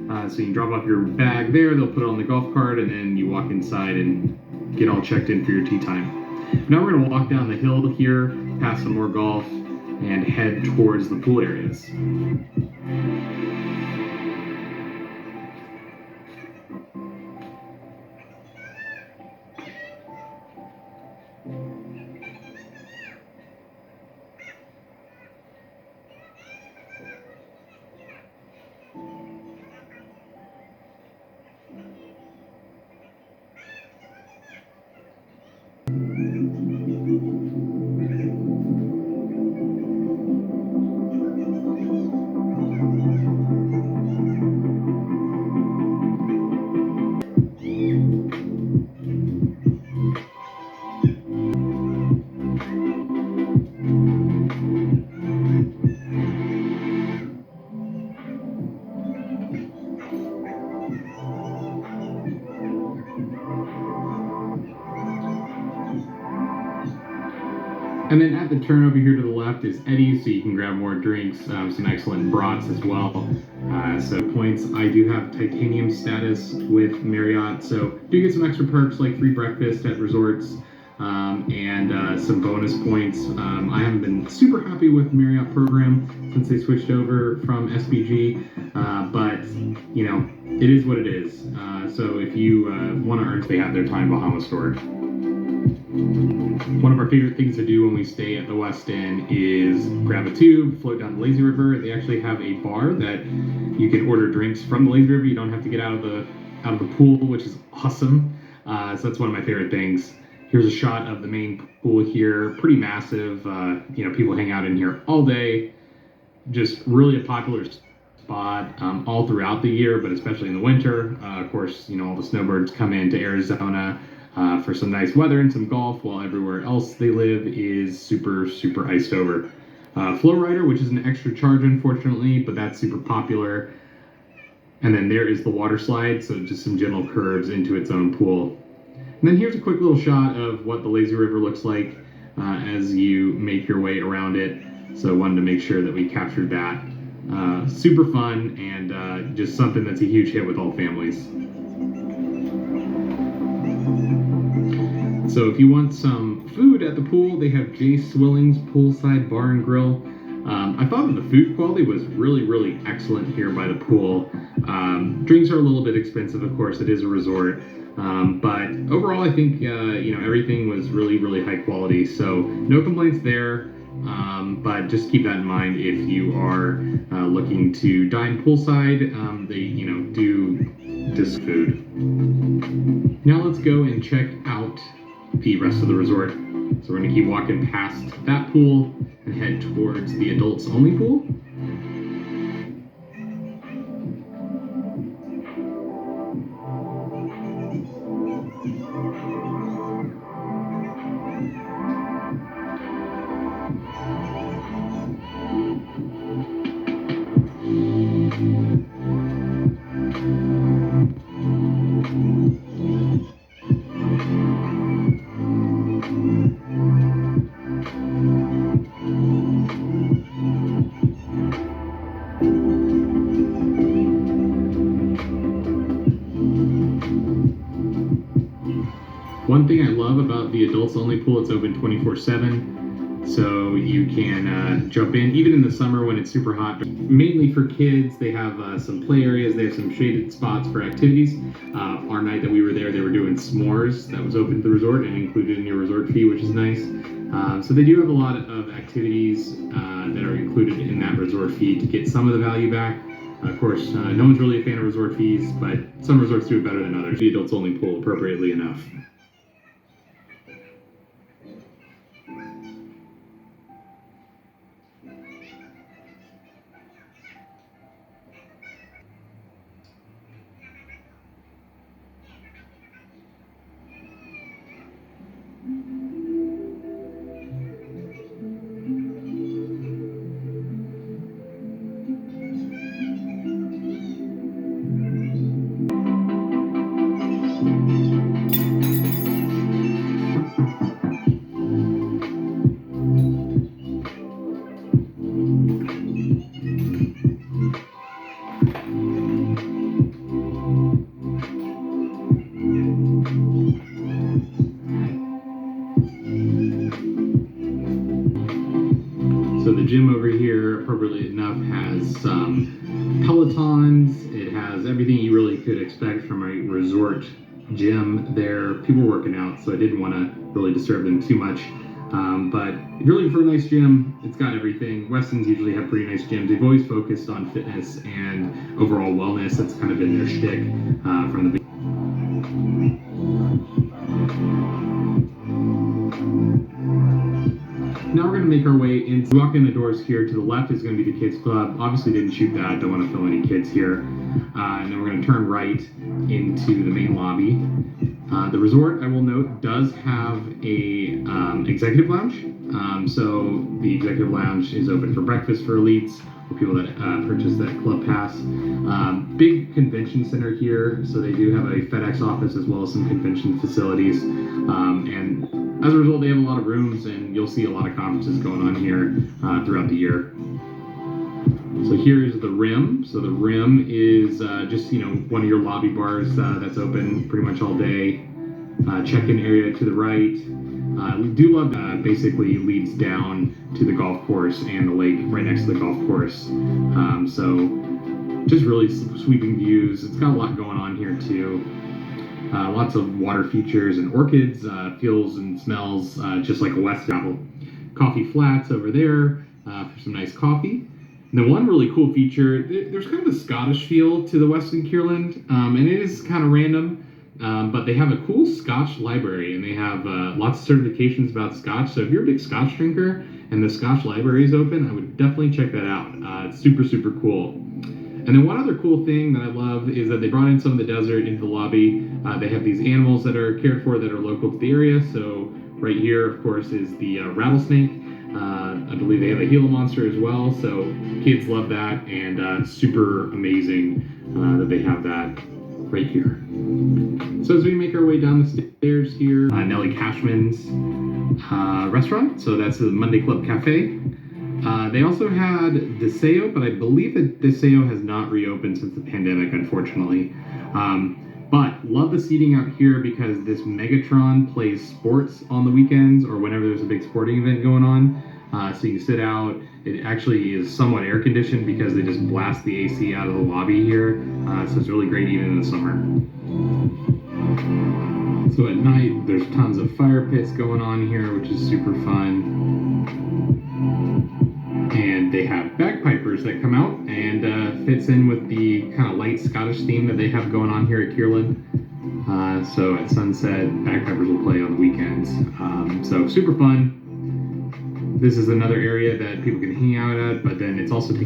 So you can drop off your bag there, they'll put it on the golf cart, and then you walk inside and get all checked in for your tee time. Now we're going to walk down the hill here, past some more golf, and head towards the pool areas. And then at the turn over here to the left is Eddie's, so you can grab more drinks, some excellent brats as well. So points, I do have titanium status with Marriott, so do get some extra perks like free breakfast at resorts and some bonus points. I haven't been super happy with the Marriott program since they switched over from SBG, but you know, it is what it is. So if you want to earn, they have their Time Bahama store. One of our favorite things to do when we stay at the Westin is grab a tube, float down the lazy river. They actually have a bar that you can order drinks from the lazy river. You don't have to get out of the pool, which is awesome. So that's one of my favorite things. Here's a shot of the main pool here, pretty massive. You know, people hang out in here all day. Just really a popular spot all throughout the year, but especially in the winter. Of course, you know, all the snowbirds come into Arizona for some nice weather and some golf, while everywhere else they live is super iced over. Flow Rider, which is an extra charge unfortunately, but that's super popular. And then there is the water slide, so just some gentle curves into its own pool. And then here's a quick little shot of what the lazy river looks like as you make your way around it. So I wanted to make sure that we captured that. Super fun and just something that's a huge hit with all families. So if you want some food at the pool, they have Jay Swilling's Poolside Bar and Grill. I thought that the food quality was really excellent here by the pool. Drinks are a little bit expensive, of course, it is a resort. But overall, I think you know, everything was really high quality. So no complaints there. But just keep that in mind if you are looking to dine poolside. They, you know, do this food. Now let's go and check out the rest of the resort. So we're gonna keep walking past that pool and head towards the adults only pool. One thing I love about the adults only pool, it's open 24/7, so you can jump in even in the summer when it's super hot. Mainly for kids, they have some play areas, they have some shaded spots for activities. Our night that we were there, they were doing s'mores. That was open to the resort and included in your resort fee, which is nice. So they do have a lot of activities that are included in that resort fee to get some of the value back. Of course, no one's really a fan of resort fees, but some resorts do it better than others. The adults only pool, appropriately enough. enough, has some Pelotons. It has everything you really could expect from a resort gym there. People working out, so I didn't want to really disturb them too much. But if you're looking for a nice gym, it's got everything. Westins usually have pretty nice gyms. They've always focused on fitness and overall wellness. That's kind of been their shtick from the beginning. Now we're going to make our way in. We walk in the doors here. To the left is going to be the kids club. Obviously didn't shoot that. Don't want to fill any kids here. And then we're going to turn right into the main lobby. The resort, I will note, does have a executive lounge. So the executive lounge is open for breakfast for elites, for people that purchase that club pass. Big convention center here, so they do have a FedEx office as well as some convention facilities. And as a result, they have a lot of rooms, and you'll see a lot of conferences going on here throughout the year. So here's the Rim. So the Rim is just, one of your lobby bars that's open pretty much all day. Check-in area to the right. We do love basically leads down to the golf course and the lake right next to the golf course. So just really sweeping views. It's got a lot going on here too. Lots of water features and orchids, feels and smells just like a Westin. Coffee flats over there for some nice coffee. And then one really cool feature, there's kind of a Scottish feel to the Westin Kierland, and it is kind of random, but they have a cool Scotch library, and they have lots of certifications about Scotch. So if you're a big Scotch drinker and the Scotch library is open, I would definitely check that out. It's super, super cool. And then one other cool thing that I love is that they brought in some of the desert into the lobby. They have these animals that are cared for that are local to the area. So right here, of course, is the rattlesnake. I believe they have a Gila monster as well. So kids love that, and super amazing that they have that right here. So as we make our way down the stairs here, Nellie Cashman's restaurant. So that's the Monday Club Cafe. They also had Deseo, but I believe that Deseo has not reopened since the pandemic, unfortunately. But love the seating out here because this Megatron plays sports on the weekends or whenever there's a big sporting event going on. So you can sit out. It actually is somewhat air conditioned because they just blast the AC out of the lobby here. So it's really great even in the summer. So at night, there's tons of fire pits going on here, which is super fun. And they have bagpipers that come out and fits in with the kind of light Scottish theme that they have going on here at Kierland. So at sunset, bagpipers will play on the weekends. So super fun. This is another area that people can hang out at, but then it's also